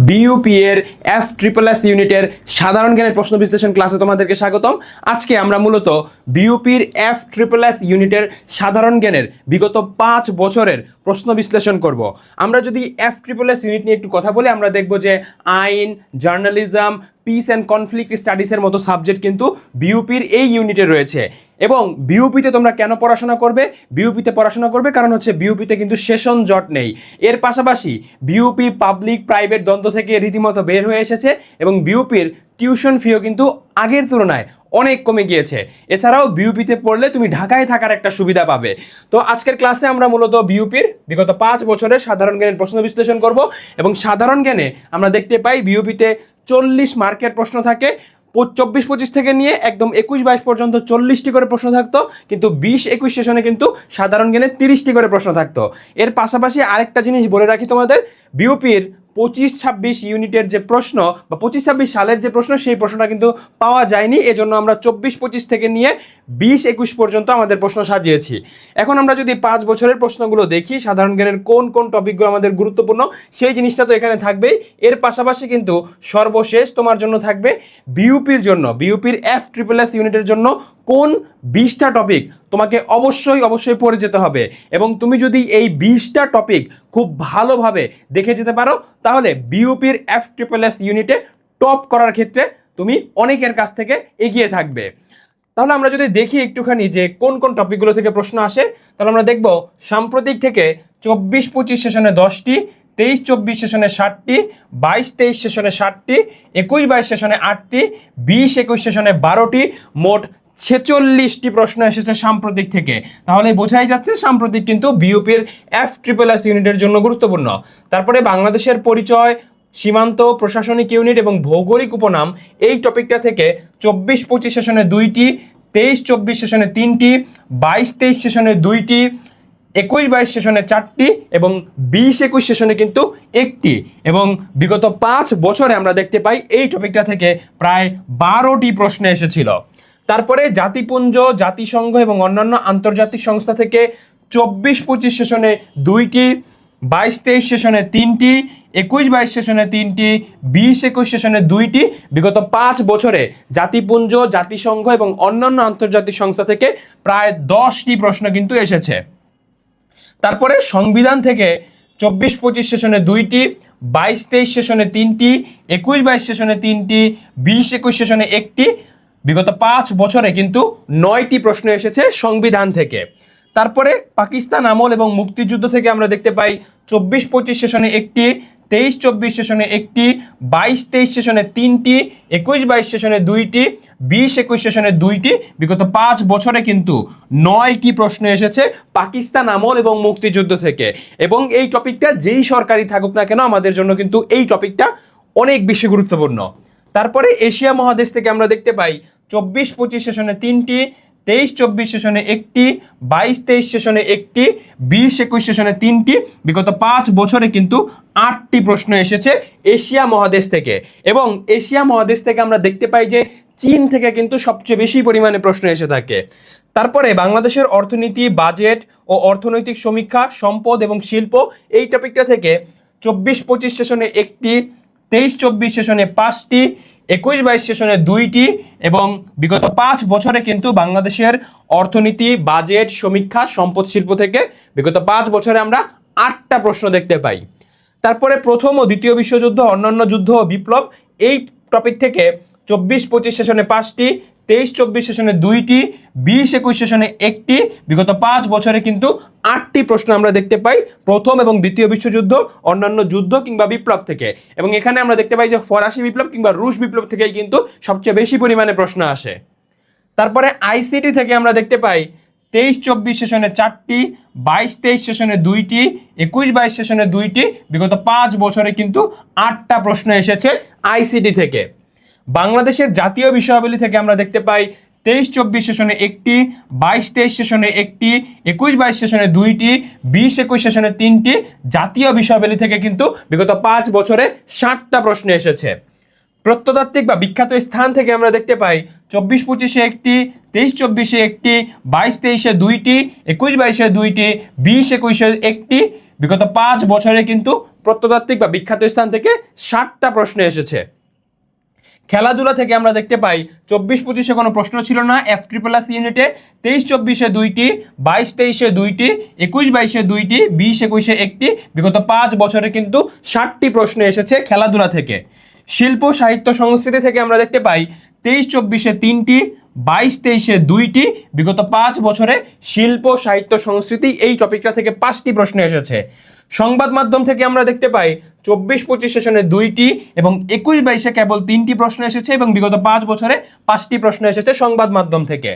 BUP এর F++ ইউনিটের সাধারণ জ্ঞানের প্রশ্ন বিশ্লেষণ ক্লাসে তোমাদেরকে স্বাগতম। আজকে আমরা মূলত বিইউপির F++ ইউনিটের সাধারণ জ্ঞানের বিগত 5 বছরের প্রশ্ন বিশ্লেষণ করব। আমরা যদি F++ ইউনিট নিয়ে একটু কথা বলি, আমরা দেখব যে আইন, জার্নালিজম, পিস অ্যান্ড কনফ্লিক্ট স্টাডিজের মতো সাবজেক্ট কিন্তু বিইউপির এই ইউনিটে রয়েছে। এবং বিইউপিতে তোমরা কেন পড়াশোনা করবে? বিইউপিতে পড়াশোনা করবে কারণ হচ্ছে বিইউপিতে কিন্তু সেশন জট নেই। এর পাশাপাশি বিইউপি পাবলিক প্রাইভেট দ্বন্দ্ব থেকে রীতিমতো বের হয়ে এসেছে এবং বিইউপির টিউশন ফিও কিন্তু আগের তুলনায় অনেক কমে গিয়েছে। এছাড়াও বিইউপিতে পড়লে তুমি ঢাকায় থাকার একটা সুবিধা পাবে। তো আজকের ক্লাসে আমরা মূলত বিইউপির বিগত 5 বছরের সাধারণ জ্ঞানের প্রশ্ন বিশ্লেষণ করব এবং সাধারণ জ্ঞানে আমরা দেখতে পাই বিইউপিতে 40 মার্কের প্রশ্ন থাকে। 24-25 থেকে নিয়ে একদম 21-22 পর্যন্ত 40টি করে প্রশ্ন থাকতো, কিন্তু 20-21 সেশনে কিন্তু সাধারণ জ্ঞানে 30টি করে প্রশ্ন থাকতো। এর পাশাপাশি আরেকটা জিনিস বলে রাখি তোমাদের, বিইউপির 25-26 ইউনিটের যে প্রশ্ন বা 25-26 সালের যে প্রশ্ন, সেই প্রশ্নটা কিন্তু পাওয়া যায়নি। এজন্য আমরা 24-25 থেকে নিয়ে 20-21 পর্যন্ত আমাদের প্রশ্ন সাজিয়েছি। এখন আমরা যদি 5 বছরের প্রশ্নগুলো দেখি, সাধারণ জ্ঞানের কোন কোন টপিকগুলো আমাদের গুরুত্বপূর্ণ সেই জিনিসটা তো এখানে থাকবেই। এর পাশাপাশি কিন্তু সর্বশেষ তোমার জন্য থাকবে বিইউপির জন্য, বিইউপির F++ ইউনিটের জন্য কোন 20টা টপিক তোমাকে অবশ্যই পড়ে যেতে হবে। এবং তুমি যদি এই 20টা টপিক খুব ভালোভাবে দেখে যেতে পারো, তাহলে বিইউপির F++ ইউনিটে টপ করার ক্ষেত্রে তুমি অনেকের কাছ থেকে এগিয়ে থাকবে। তাহলে আমরা যদি দেখি একটুখানি যে কোন কোন টপিকগুলো থেকে প্রশ্ন আসে, তাহলে আমরা দেখব সাম্প্রতিক থেকে 24-25 সেশনে 10টি, 23-24 সেশনে 60টি, 22-23 সেশনে 60টি, 21-22 সেশনে 8টি, 20-21 সেশনে 12টি, মোট 46টি প্রশ্ন এসেছে সাম্প্রতিক থেকে। তাহলে বোঝাই যাচ্ছে সাম্প্রতিক কিন্তু বিইউপির F++ ইউনিটের জন্য গুরুত্বপূর্ণ। তারপরে বাংলাদেশের পরিচয়, সীমান্ত, প্রশাসনিক ইউনিট এবং ভৌগোলিক উপনাম, এই টপিকটা থেকে 24-25 সেশনে 2টি, 23-24 সেশনে 3টি, 22-23 সেশনে 2টি, 21-22 সেশনে 4টি এবং 20-21 সেশনে কিন্তু 1টি। এবং বিগত 5 বছরে আমরা দেখতে পাই এই টপিকটা থেকে প্রায় 12টি প্রশ্ন এসেছিল। তারপরে জাতিপুঞ্জ, জাতিসংঘ এবং অন্যান্য আন্তর্জাতিক সংস্থা থেকে 24-25 সেশনে 2টি, 22-23 সেশনে 3টি, 21-22 সেশনে 3টি, 20-21 সেশনে 2টি। বিগত 5 বছরে জাতিপুঞ্জ, জাতিসংঘ এবং অন্যান্য আন্তর্জাতিক সংস্থা থেকে প্রায় 10টি প্রশ্ন কিন্তু এসেছে। তারপরে সংবিধান থেকে 24-25 সেশনে 2টি, 22-23 সেশনে 3টি, 21-22 সেশনে 3টি, 20-21 সেশনে 1টি। বিগত 5 বছরে কিন্তু 9টি প্রশ্ন এসেছে সংবিধান থেকে। তারপরে পাকিস্তান আমল এবং মুক্তিযুদ্ধ থেকে আমরা দেখতে পাই 24-25 সেশনে 1টি, 23-24 সেশনে 1টি, 22-23 সেশনে 3টি, 21-22 সেশনে 2টি, 20-21 সেশনে 2টি। বিগত 5 বছরে কিন্তু 9টি প্রশ্ন এসেছে পাকিস্তান আমল এবং মুক্তিযুদ্ধ থেকে। এবং এই টপিকটা যেই সরকারি থাকুক না কেন, আমাদের জন্য কিন্তু এই টপিকটা অনেক বেশি গুরুত্বপূর্ণ। তারপরে এশিয়া মহাদেশ থেকে আমরা দেখতে পাই 24-25 সেশনে 3টি, 23-24 সেশনে 1টি, 22-23 সেশনে 1টি, 20-21 সেশনে 3টি। বিগত 5 বছরে কিন্তু 8টি প্রশ্ন এসেছে এশিয়া মহাদেশ থেকে। এবং এশিয়া মহাদেশ থেকে আমরা দেখতে পাই যে চীন থেকে কিন্তু সবচেয়ে বেশি পরিমাণে প্রশ্ন এসে থাকে। তারপরে বাংলাদেশের অর্থনীতি, বাজেট ও অর্থনৈতিক সমীক্ষা, সম্পদ এবং শিল্প, এই টপিকটা থেকে 24-25 সেশনে 1টি, 23-24 সেশনে 5টি, 21-22 সেশনে 2টি। এবং বিগত 5 বছরে কিন্তু বাংলাদেশের অর্থনীতি, বাজেট, সমীক্ষা, সম্পদ, শিল্প থেকে বিগত 5 বছরে আমরা 8টা প্রশ্ন দেখতে পাই। তারপরে প্রথম ও দ্বিতীয় বিশ্বযুদ্ধ, অন্যান্য যুদ্ধ ও বিপ্লব, এই টপিক থেকে 24-25 সেশনে 5টি, 23-24 সেশনে 2টি, 20-21 সেশনে 1টি। বিগত 5 বছরে কিন্তু 8টি প্রশ্ন আমরা দেখতে পাই প্রথম এবং দ্বিতীয় বিশ্বযুদ্ধ, অন্যান্য যুদ্ধ কিংবা বিপ্লব থেকে। এবং এখানে আমরা দেখতে পাই যে ফরাসি বিপ্লব কিংবা রুশ বিপ্লব থেকেই কিন্তু সবচেয়ে বেশি পরিমাণে প্রশ্ন আসে। তারপরে আইসিটি থেকে আমরা দেখতে পাই 23-24 সেশনে 4টি, 22-23 সেশনে 2টি, 21-22 সেশনে 2টি। বিগত 5 বছরে কিন্তু 8টা প্রশ্ন এসেছে আইসিটি থেকে। বাংলাদেশের জাতীয় বিষয়াবলী থেকে আমরা দেখতে পাই 23-24 সেশনে 1টি, 22-23 সেশনে 1টি, 21-22 সেশনে 2টি, 20-21 সেশনে 3টি। জাতীয় বিষয়াবলী থেকে কিন্তু বিগত 5 বছরে 60টা প্রশ্ন এসেছে। প্রত্নতাত্ত্বিক বা বিখ্যাত স্থান থেকে আমরা দেখতে পাই 24-25-এ 1টি, 23-24-এ 1টি, 22-23-এ 2টি, 21-22-এ 2টি, 20-21-এ 1টি। বিগত 5 বছরে কিন্তু প্রত্নতাত্ত্বিক বা বিখ্যাত স্থান থেকে 60টা প্রশ্ন এসেছে। খেলাধুলা থেকে আমরা দেখতে পাই 24-25-এ কোনো প্রশ্ন ছিল না FSSS ইউনিটে, 23-24-এ 2টি, 22-23-এ 2টি, 21-22-এ 2টি, 20-21-এ 1টি, বিগত 5 বছরে কিন্তু 60টি প্রশ্ন এসেছে খেলাধুলা থেকে। শিল্প সাহিত্য সংস্কৃতি থেকে আমরা দেখতে পাই 23-24-এ 3টি, 22-23-এ 2টি, বিগত 5 বছরে শিল্প সাহিত্য সংস্কৃতি এই টপিকটা থেকে 5টি প্রশ্ন এসেছে। সংবাদ মাধ্যম থেকে আমরা দেখতে পাই 24-25 সেশনে 2টি এবং 21-22-এ কেবল 3টি প্রশ্ন এসেছে এবং বিগত 5 বছরে 5টি প্রশ্ন এসেছে সংবাদ মাধ্যম থেকে।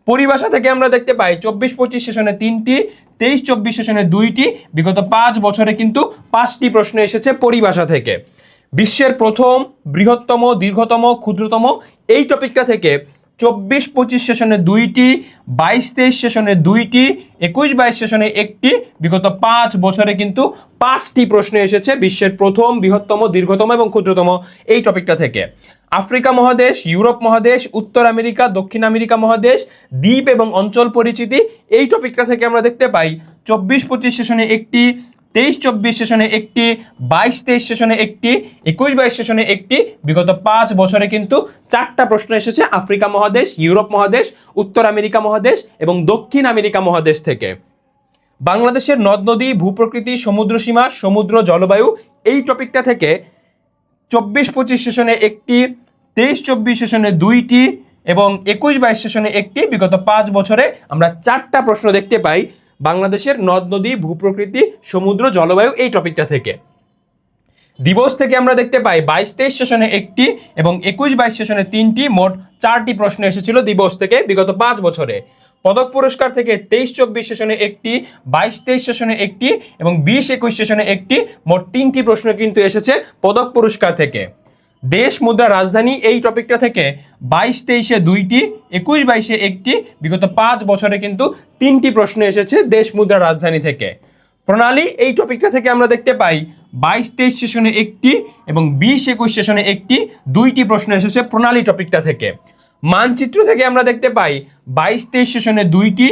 পরিভাষা থেকে আমরা দেখতে পাই 24-25 সেশনে 3টি, 23-24 সেশনে 2টি, বিগত 5 বছরে কিন্তু 5টি প্রশ্ন এসেছে পরিভাষা থেকে। বিশ্বের প্রথম, বৃহত্তম, দীর্ঘতম, ক্ষুদ্রতম এই টপিকটা থেকে 24-25 সেশনে 2টি, 22-23 সেশনে 2টি, 21-22 সেশনে 1টি, বিগত 5 বছরে কিন্তু 5টি প্রশ্ন এসেছে বিশ্বের প্রথম, বৃহত্তম, দীর্ঘতম এবং ক্ষুদ্রতম এই টপিকটা থেকে। আফ্রিকা মহাদেশ, ইউরোপ মহাদেশ, উত্তর আমেরিকা, দক্ষিণ আমেরিকা মহাদেশ, দ্বীপ এবং অঞ্চল পরিচিতি এই টপিকটা থেকে আমরা দেখতে পাই 24-25 সেশনে 1টি, 23-24 সেশনে 1টি, 22-23 সেশনে 1টি, 21-22 সেশনে 1টি, বিগত 5 বছরে কিন্তু 4টা প্রশ্ন এসেছে আফ্রিকা মহাদেশ, ইউরোপ মহাদেশ, উত্তর আমেরিকা মহাদেশ এবং দক্ষিণ আমেরিকা মহাদেশ থেকে। বাংলাদেশের নদ নদী, ভূপ্রকৃতি, সমুদ্রসীমা, সমুদ্র, জলবায়ু এই টপিকটা থেকে 24-25 সেশনে 1টি, 23-24 সেশনে 2টি এবং 21-22 সেশনে 1টি, বিগত 5 বছরে আমরা 4টা প্রশ্ন দেখতে পাই বাংলাদেশের নদ নদী, ভূপ্রকৃতি, সমুদ্র, জলবায়ু এই টপিকটা থেকে। দিবস থেকে আমরা দেখতে পাই 22-23 সেশনে 1টি এবং 21-22 সেশনে 3টি, মোট 4টি প্রশ্ন এসেছিল দিবস থেকে বিগত 5 বছরে। পদক পুরস্কার থেকে 23-24 সেশনে 1টি, 22-23 সেশনে 1টি এবং 20-21 সেশনে 1টি, মোট 3টি প্রশ্ন কিন্তু এসেছে পদক পুরস্কার থেকে। দেশ, মুদ্রা, রাজধানী এই টপিকটা থেকে 22-23-এ 2টি, 21-22-এ 1টি, বিগত 5 বছরে কিন্তু 3টি প্রশ্ন এসেছে দেশ, মুদ্রা, রাজধানী থেকে। প্রণালী এই টপিকটা থেকে আমরা দেখতে পাই 22-23 সেশনে 1টি এবং 20-21 সেশনে 1টি, 2টি প্রশ্ন এসেছে প্রণালী টপিকটা থেকে। মানচিত্র থেকে আমরা দেখতে পাই 22-23 সেশনে 2টি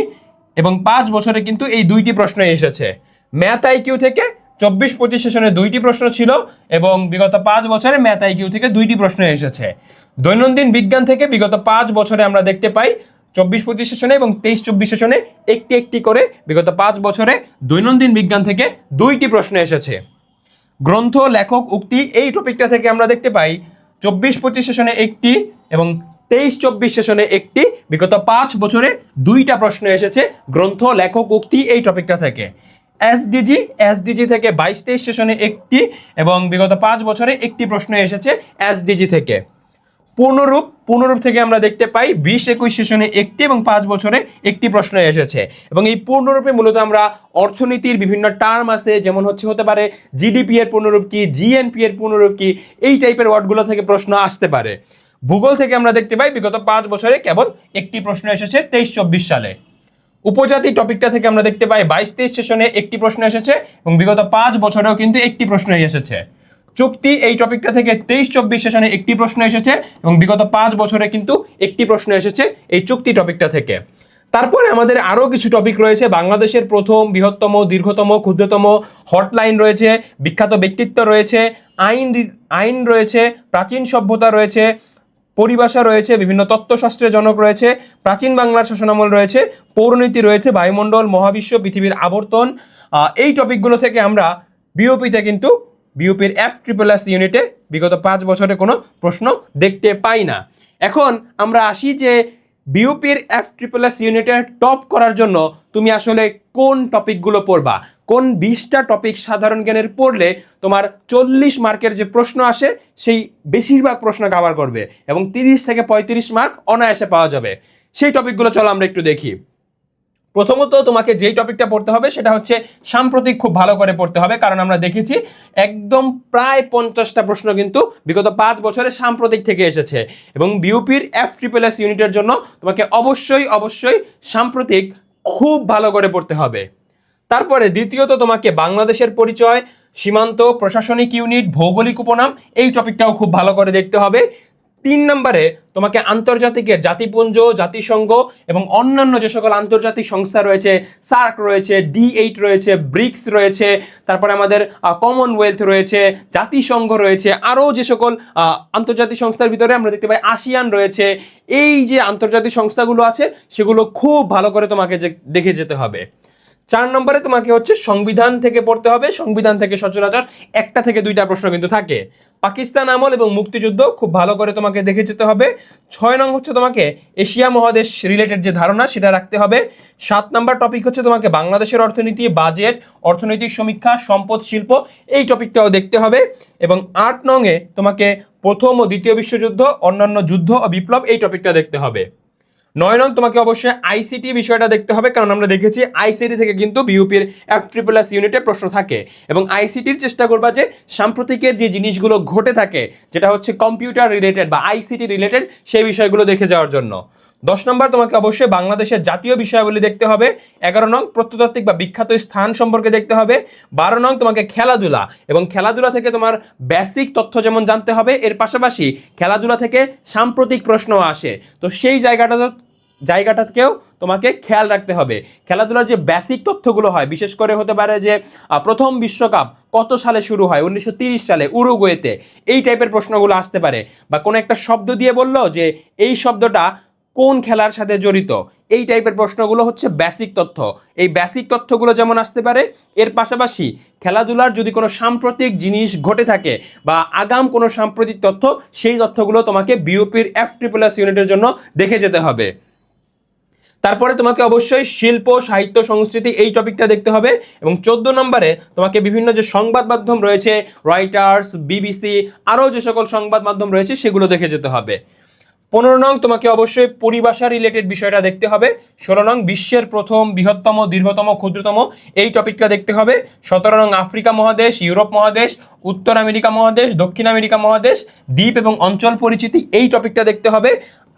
এবং 5 বছরে কিন্তু এই 2টি প্রশ্ন এসেছে। ম্যাথ আইকিউ থেকে 24-25 সেশনে 2টি প্রশ্ন ছিল এবং বিগত 5 বছরে ম্যাথ আইকিউ থেকে 2টি প্রশ্ন এসেছে। দৈনন্দিন বিজ্ঞান থেকে বিগত 5 বছরে আমরা দেখতে পাই 24-25 সেশনে এবং 23-24 সেশনে একটি একটি করে বিগত 5 বছরে দৈনন্দিন বিজ্ঞান থেকে 2টি প্রশ্ন এসেছে। গ্রন্থ, লেখক, উক্তি এই টপিকটা থেকে আমরা দেখতে পাই 24-25 সেশনে 1টি এবং 23-24 সেশনে 1টি, বিগত 5 বছরে 2টা প্রশ্ন এসেছে গ্রন্থ, লেখক, উক্তি এই টপিকটা থেকে। এসডিজি থেকে 22-23 সেশনে 1টি এবং বিগত 5 বছরে একটি প্রশ্ন এসেছে এসডিজি থেকে। পূর্ণরূপ থেকে আমরা দেখতে পাই 20-21 সেশনে 1টি এবং 5 বছরে একটি প্রশ্ন এসেছে এবং এই পূর্ণরূপে মূলত আমরা অর্থনীতির বিভিন্ন টার্ম আছে, যেমন হতে পারে জিডিপি এর পূর্ণরূপ কি, জিএনপি এর পূর্ণরূপ কি, এই টাইপের ওয়ার্ডগুলো থেকে প্রশ্ন আসতে পারে। ভূগোল থেকে আমরা দেখতে পাই বিগত 5 বছরে কেবল একটি প্রশ্ন এসেছে 23-24 সালে। উপজাতি টপিকটা থেকে আমরা দেখতে পাই 22-23 সেশনে একটি প্রশ্ন এসেছে এবং বিগত 5 বছরেও কিন্তু একটি প্রশ্ন এসেছে। চুক্তি এই টপিকটা থেকে 23-24 সেশনে একটি প্রশ্ন এসেছে এবং বিগত 5 বছরে কিন্তু একটি প্রশ্ন এসেছে এই চুক্তি টপিকটা থেকে। তারপরে আমাদের আরও কিছু টপিক রয়েছে, বাংলাদেশের প্রথম, বৃহত্তম, দীর্ঘতম, ক্ষুদ্রতম, হটলাইন রয়েছে, বিখ্যাত ব্যক্তিত্ব রয়েছে, আইন রয়েছে, প্রাচীন সভ্যতা রয়েছে, পরিভাষা রয়েছে, বিভিন্ন তত্ত্বশাস্ত্রের জনক রয়েছে, প্রাচীন বাংলার শাসনামল রয়েছে, পৌরনীতি রয়েছে, বায়ুমণ্ডল, মহাবিশ্ব, পৃথিবীর আবর্তন। এই টপিকগুলো থেকে আমরা বিওপিতে কিন্তু বিওপির FSSS ইউনিটে বিগত 5 বছরে কোনো প্রশ্ন দেখতে পাই না। এখন আমরা আসি যে বিওপির FSSS ইউনিটে টপ করার জন্য তুমি আসলে কোন টপিকগুলো পড়বা, কোন 20টা টপিক সাধারণ জ্ঞানের পড়লে তোমার 40 মার্কের যে প্রশ্ন আসে সেই বেশিরভাগ প্রশ্ন কভার করবে এবং 30 থেকে 35 মার্ক অনায়াসে পাওয়া যাবে। সেই টপিকগুলো চলো আমরা একটু দেখি। প্রথমত তোমাকে যেই টপিকটা পড়তে হবে সেটা হচ্ছে সাম্প্রতিক, খুব ভালো করে পড়তে হবে, কারণ আমরা দেখেছি একদম প্রায় 50টা প্রশ্ন কিন্তু বিগত 5 বছরে সাম্প্রতিক থেকে এসেছে এবং বিউপির FSSS ইউনিটের জন্য তোমাকে অবশ্যই সাম্প্রতিক খুব ভালো করে পড়তে হবে। তারপরে দ্বিতীয়ত তোমাকে বাংলাদেশের পরিচয়, সীমান্ত, প্রশাসনিক ইউনিট, ভৌগোলিক উপনাম এই টপিকটাও খুব ভালো করে দেখতে হবে। 3 নম্বরে তোমাকে আন্তর্জাতিকের জাতিপুঞ্জ, জাতিসংঘ এবং অন্যান্য যে সকল আন্তর্জাতিক সংস্থা রয়েছে, সার্ক রয়েছে, D8 রয়েছে, ব্রিক্স রয়েছে, তারপরে আমাদের কমনওয়েলথ রয়েছে, জাতিসংঘ রয়েছে, আরও যে সকল আন্তর্জাতিক সংস্থার ভিতরে আমরা দেখতে পাই আসিয়ান রয়েছে, এই যে আন্তর্জাতিক সংস্থাগুলো আছে সেগুলো খুব ভালো করে তোমাকে দেখে যেতে হবে। 4 নম্বরে তোমাকে হচ্ছে সংবিধান থেকে পড়তে হবে। সংবিধান থেকে সচরাচর 1টা থেকে 2টা প্রশ্ন কিন্তু থাকে। পাকিস্তান আমল এবং মুক্তিযুদ্ধ খুব ভালো করে তোমাকে দেখে যেতে হবে। 6 নং হচ্ছে তোমাকে এশিয়া মহাদেশ রিলেটেড যে ধারণা সেটা রাখতে হবে। 7 নম্বর টপিক হচ্ছে তোমাকে বাংলাদেশের অর্থনীতি, বাজেট, অর্থনৈতিক সমীক্ষা, সম্পদ, শিল্প, এই টপিকটাও দেখতে হবে। এবং 8 নংয়ে তোমাকে প্রথম ও দ্বিতীয় বিশ্বযুদ্ধ, অন্যান্য যুদ্ধ ও বিপ্লব, এই টপিকটা দেখতে হবে। 9 নং তোমাকে অবশ্যই আইসিটি বিষয়টা দেখতে হবে, কারণ আমরা দেখেছি আইসিটি থেকে কিন্তু বিউপির FSSS ইউনিটে প্রশ্ন থাকে এবং আইসিটির চেষ্টা করবা যে সাম্প্রতিকের যে জিনিসগুলো ঘটে থাকে, যেটা হচ্ছে কম্পিউটার রিলেটেড বা আইসিটি রিলেটেড, সেই বিষয়গুলো দেখে যাওয়ার জন্য। 10 নম্বর তোমাকে অবশ্যই বাংলাদেশের জাতীয় বিষয়াবলী দেখতে হবে। 11 নং প্রত্নতাত্ত্বিক বা বিখ্যাত স্থান সম্পর্কে দেখতে হবে। 12 নং তোমাকে খেলাধুলা, এবং খেলাধুলা থেকে তোমার বেসিক তথ্য যেমন জানতে হবে, এর পাশাপাশি খেলাধুলা থেকে সাম্প্রতিক প্রশ্ন আসে, তো সেই জায়গাটাকেও তোমাকে খেয়াল রাখতে হবে। খেলাধুলার যে বেসিক তথ্যগুলো হয়, বিশেষ করে হতে পারে যে প্রথম বিশ্বকাপ কত সালে শুরু হয়, 1930 সালে উরুগুয়েতে, এই টাইপের প্রশ্নগুলো আসতে পারে। বা কোনো একটা শব্দ দিয়ে বললো যে এই শব্দটা কোন খেলার সাথে জড়িত, এই টাইপের প্রশ্নগুলো হচ্ছে বেসিক তথ্য। এই বেসিক তথ্যগুলো যেমন আসতে পারে, এর পাশাপাশি খেলাধুলার যদি কোনো সাম্প্রতিক জিনিস ঘটে থাকে বা আগাম কোনো সাম্প্রতিক তথ্য, সেই তথ্যগুলো তোমাকে বিউপির FSSS ইউনিটের জন্য দেখে যেতে হবে। তারপরে তোমাকে অবশ্যই শিল্প, সাহিত্য, সংস্কৃতি, এই টপিকটা দেখতে হবে। এবং 14 নম্বরে তোমাকে বিভিন্ন যে সংবাদ মাধ্যম রয়েছে, রয়টার্স, BBC, আরও যে সকল সংবাদ মাধ্যম রয়েছে সেগুলো দেখে যেতে হবে। 15 নং তোমাকে অবশ্যই পরিভাষা রিলেটেড বিষয়টা দেখতে হবে। 16 নং বিশ্বের প্রথম, বৃহত্তম, দীর্ঘতম, ক্ষুদ্রতম, এই টপিকটা দেখতে হবে। 17 নং আফ্রিকা মহাদেশ, ইউরোপ মহাদেশ, উত্তর আমেরিকা মহাদেশ, দক্ষিণ আমেরিকা মহাদেশ, দ্বীপ এবং অঞ্চল পরিচিতি, এই টপিকটা দেখতে হবে।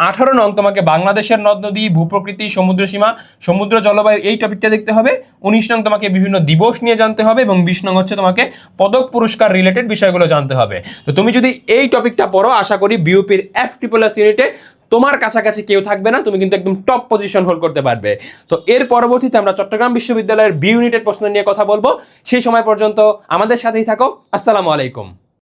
18 নং তোমাকে বাংলাদেশের নদ নদী, ভূপ্রকৃতি, সমুদ্র সীমা, সমুদ্র জলবায়ু, এই টপিকটা দেখতে হবে। 19 নং তোমাকে বিভিন্ন দিবস নিয়ে জানতে হবে এবং 20 নং হচ্ছে তোমাকে পদক পুরস্কার রিলেটেড বিষয়গুলো জানতে হবে। তো তুমি যদি এই টপিকটা পড়ো, আশা করি বিউপির FSSS ইউনিটে তোমার কাছাকাছি কেউ থাকবে না, তুমি কিন্তু একদম টপ পজিশন হোল্ড করতে পারবে। তো এর পরবর্তীতে আমরা চট্টগ্রাম বিশ্ববিদ্যালয়ের বি ইউনিটের প্রশ্ন নিয়ে কথা বলবো। সেই সময় পর্যন্ত আমাদের সাথেই থাকো। আসসালামু আলাইকুম।